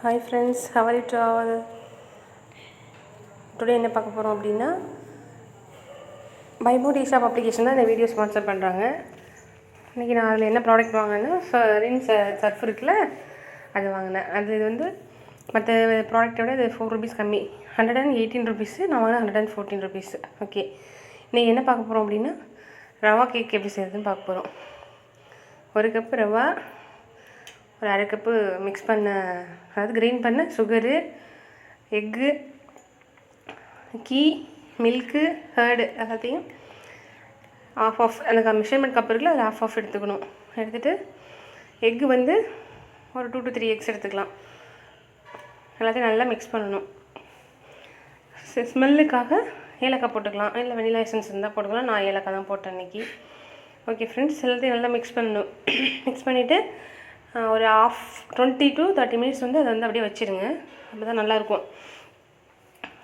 Hi friends, how are you all? Today என்ன பார்க்க போகிறோம் அப்படின்னா பைபோடி ஷாப் அப்ளிகேஷன் தான் இந்த வீடியோ ஸ்பான்சர் பண்ணுறாங்க. இன்றைக்கி நான் அதில் என்ன ப்ராடக்ட் வாங்கினேன்னா ரின்ஸ் சர்ஃப் இருக்குல்ல அது வாங்கினேன். அது வந்து மற்ற ப்ராடக்டோட இது ₹4 கம்மி, ₹118. நான் வாங்கினேன் ₹114. ஓகே, இன்றைக்கி என்ன பார்க்க போகிறோம் அப்படின்னா ரவா கேக் எப்படி செய்யறதுன்னு பார்க்க போகிறோம். 1 கப்பு ரவா, ஒரு 1/2 கப்பு மிக்ஸ் பண்ண, அதாவது கிரைண்ட் பண்ண சுகரு, எக்கு, கீ, மில்க்கு, ஹர்டு எல்லாத்தையும் ஆஃப் எனக்கு மெஷர்மெண்ட் கப் இருக்குல்ல அதில் ஆஃப் எடுத்துக்கணும். எடுத்துகிட்டு எக்கு வந்து ஒரு 2 to 3 எக்ஸ் எடுத்துக்கலாம். எல்லாத்தையும் நல்லா மிக்ஸ் பண்ணணும். ஸ்மெல்லுக்காக ஏலக்காய் போட்டுக்கலாம், இல்லை வெனிலா எசன்ஸ் இருந்தால் போட்டுக்கலாம். நான் ஏலக்காய் தான் போட்டேன் அன்றைக்கி. ஓகே ஃப்ரெண்ட்ஸ், எல்லாத்தையும் நல்லா மிக்ஸ் பண்ணணும். மிக்ஸ் பண்ணிவிட்டு ஒரு 20 to 30 மினிட்ஸ் வந்து அதை வந்து அப்படியே வச்சுருங்க. அப்போ தான் நல்லாயிருக்கும்.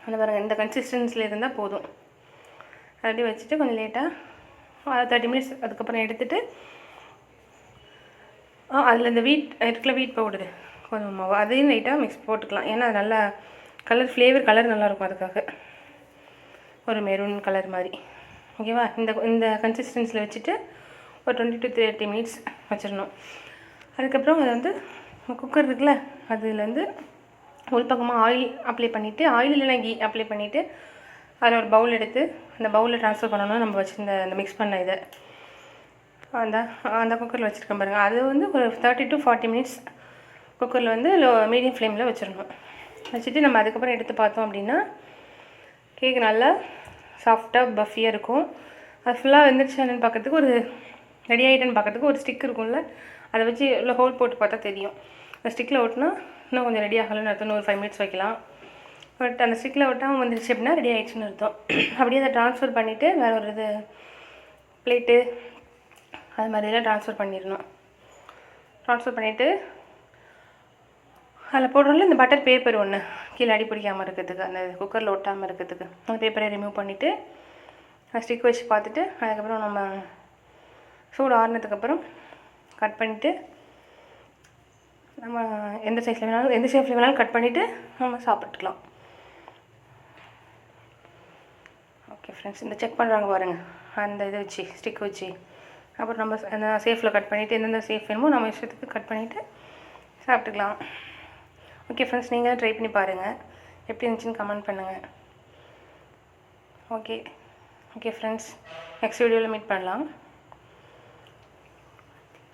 அந்த பாருங்கள், இந்த கன்சிஸ்டன்சியில் இருந்தால் போதும். அப்படியே வச்சுட்டு கொஞ்சம் லேட்டாக 30 மினிட்ஸ் அதுக்கப்புறம் எடுத்துகிட்டு அதில் இந்த வீட் பவுடரு கொஞ்சம் மாவு அதையும் லைட்டாக மிக்ஸ் போட்டுக்கலாம். ஏன்னா அது நல்லா ஃப்ளேவர் கலர் நல்லாயிருக்கும். அதுக்காக ஒரு மெரூன் கலர் மாதிரி. ஓகேவா, இந்த கன்சிஸ்டன்சியில் வச்சுட்டு ஒரு 20 to 30 மினிட்ஸ் வச்சிடணும். அதுக்கப்புறம் அதை வந்து குக்கர் இருக்குல்ல அதுலேருந்து உள்பக்கமாக ஆயில் அப்ளை பண்ணிவிட்டு, ஆயில் இல்லைனா கீ அப்ளை பண்ணிவிட்டு அதில் ஒரு பவுல் எடுத்து அந்த பவுலில் ட்ரான்ஸ்ஃபர் பண்ணணும். நம்ம வச்சுருந்த அந்த மிக்ஸ் பண்ண இதை அந்த குக்கரில் வச்சுருக்கேன் பாருங்கள். அது வந்து ஒரு 30 to 40 மினிட்ஸ் குக்கரில் வந்து மீடியம் ஃப்ளேமில் வச்சிடணும். வச்சுட்டு நம்ம அதுக்கப்புறம் எடுத்து பார்த்தோம் அப்படின்னா கேக் நல்லா சாஃப்டாக பஃபியாக இருக்கும். அது ஃபுல்லாக வெந்துருச்சு என்னென்னு பார்க்கறதுக்கு, ஒரு ரெடி ஆகிட்டேன்னு பார்க்கறதுக்கு ஒரு ஸ்டிக் இருக்கும்ல, அதை வச்சு இல்லை ஹோல் போட்டு பார்த்தா தெரியும். அந்த ஸ்டிக்கில் ஓட்டினா இன்னும் கொஞ்சம் ரெடி ஆகலைன்னு அர்த்தம். ஒரு 5 மினிட்ஸ் வைக்கலாம். பட் அந்த ஸ்டிக்கில் ஓட்டாமல் வந்துருச்சு அப்படின்னா ரெடி ஆகிடுச்சுன்னு அர்த்தம். அப்படியே அதை ட்ரான்ஸ்ஃபர் பண்ணிவிட்டு வேறு ஒரு இது பிளேட்டு அது மாதிரிலாம் ட்ரான்ஸ்ஃபர் பண்ணிடணும். ட்ரான்ஸ்ஃபர் பண்ணிவிட்டு அதில் போடுறோம்ல இந்த பட்டர் பேப்பர் ஒன்று கீழே அடி பிடிக்காமல் இருக்கிறதுக்கு, அந்த குக்கரில் ஒட்டாமல் இருக்கிறதுக்கு, அந்த பேப்பரை ரிமூவ் பண்ணிவிட்டு ஸ்டிக் வச்சு பார்த்துட்டு அதுக்கப்புறம் நம்ம சூடு ஆறுனதுக்கப்புறம் கட் பண்ணிவிட்டு நம்ம எந்த ஷேப்பில் வேணாலும் கட் பண்ணிவிட்டு நம்ம சாப்பிட்டுக்கலாம். ஓகே ஃப்ரெண்ட்ஸ், இந்த செக் பண்ணுறாங்க பாருங்கள், அந்த இதை வச்சு ஸ்டிக் வச்சு அப்புறம் நம்ம அந்த சேஃபில் கட் பண்ணிவிட்டு எந்தெந்த சேஃப் வேணுமோ நம்ம இஷ்டத்துக்கு கட் பண்ணிவிட்டு சாப்பிட்டுக்கலாம். ஓகே ஃப்ரெண்ட்ஸ், நீங்கள் ட்ரை பண்ணி பாருங்கள், எப்படி இருந்துச்சுன்னு கமெண்ட் பண்ணுங்கள். ஓகே ஃப்ரெண்ட்ஸ், நெக்ஸ்ட் வீடியோவில் மீட் பண்ணலாம்.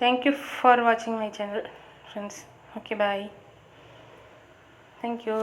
Thank you for watching my channel, friends. Okay, bye. Thank you.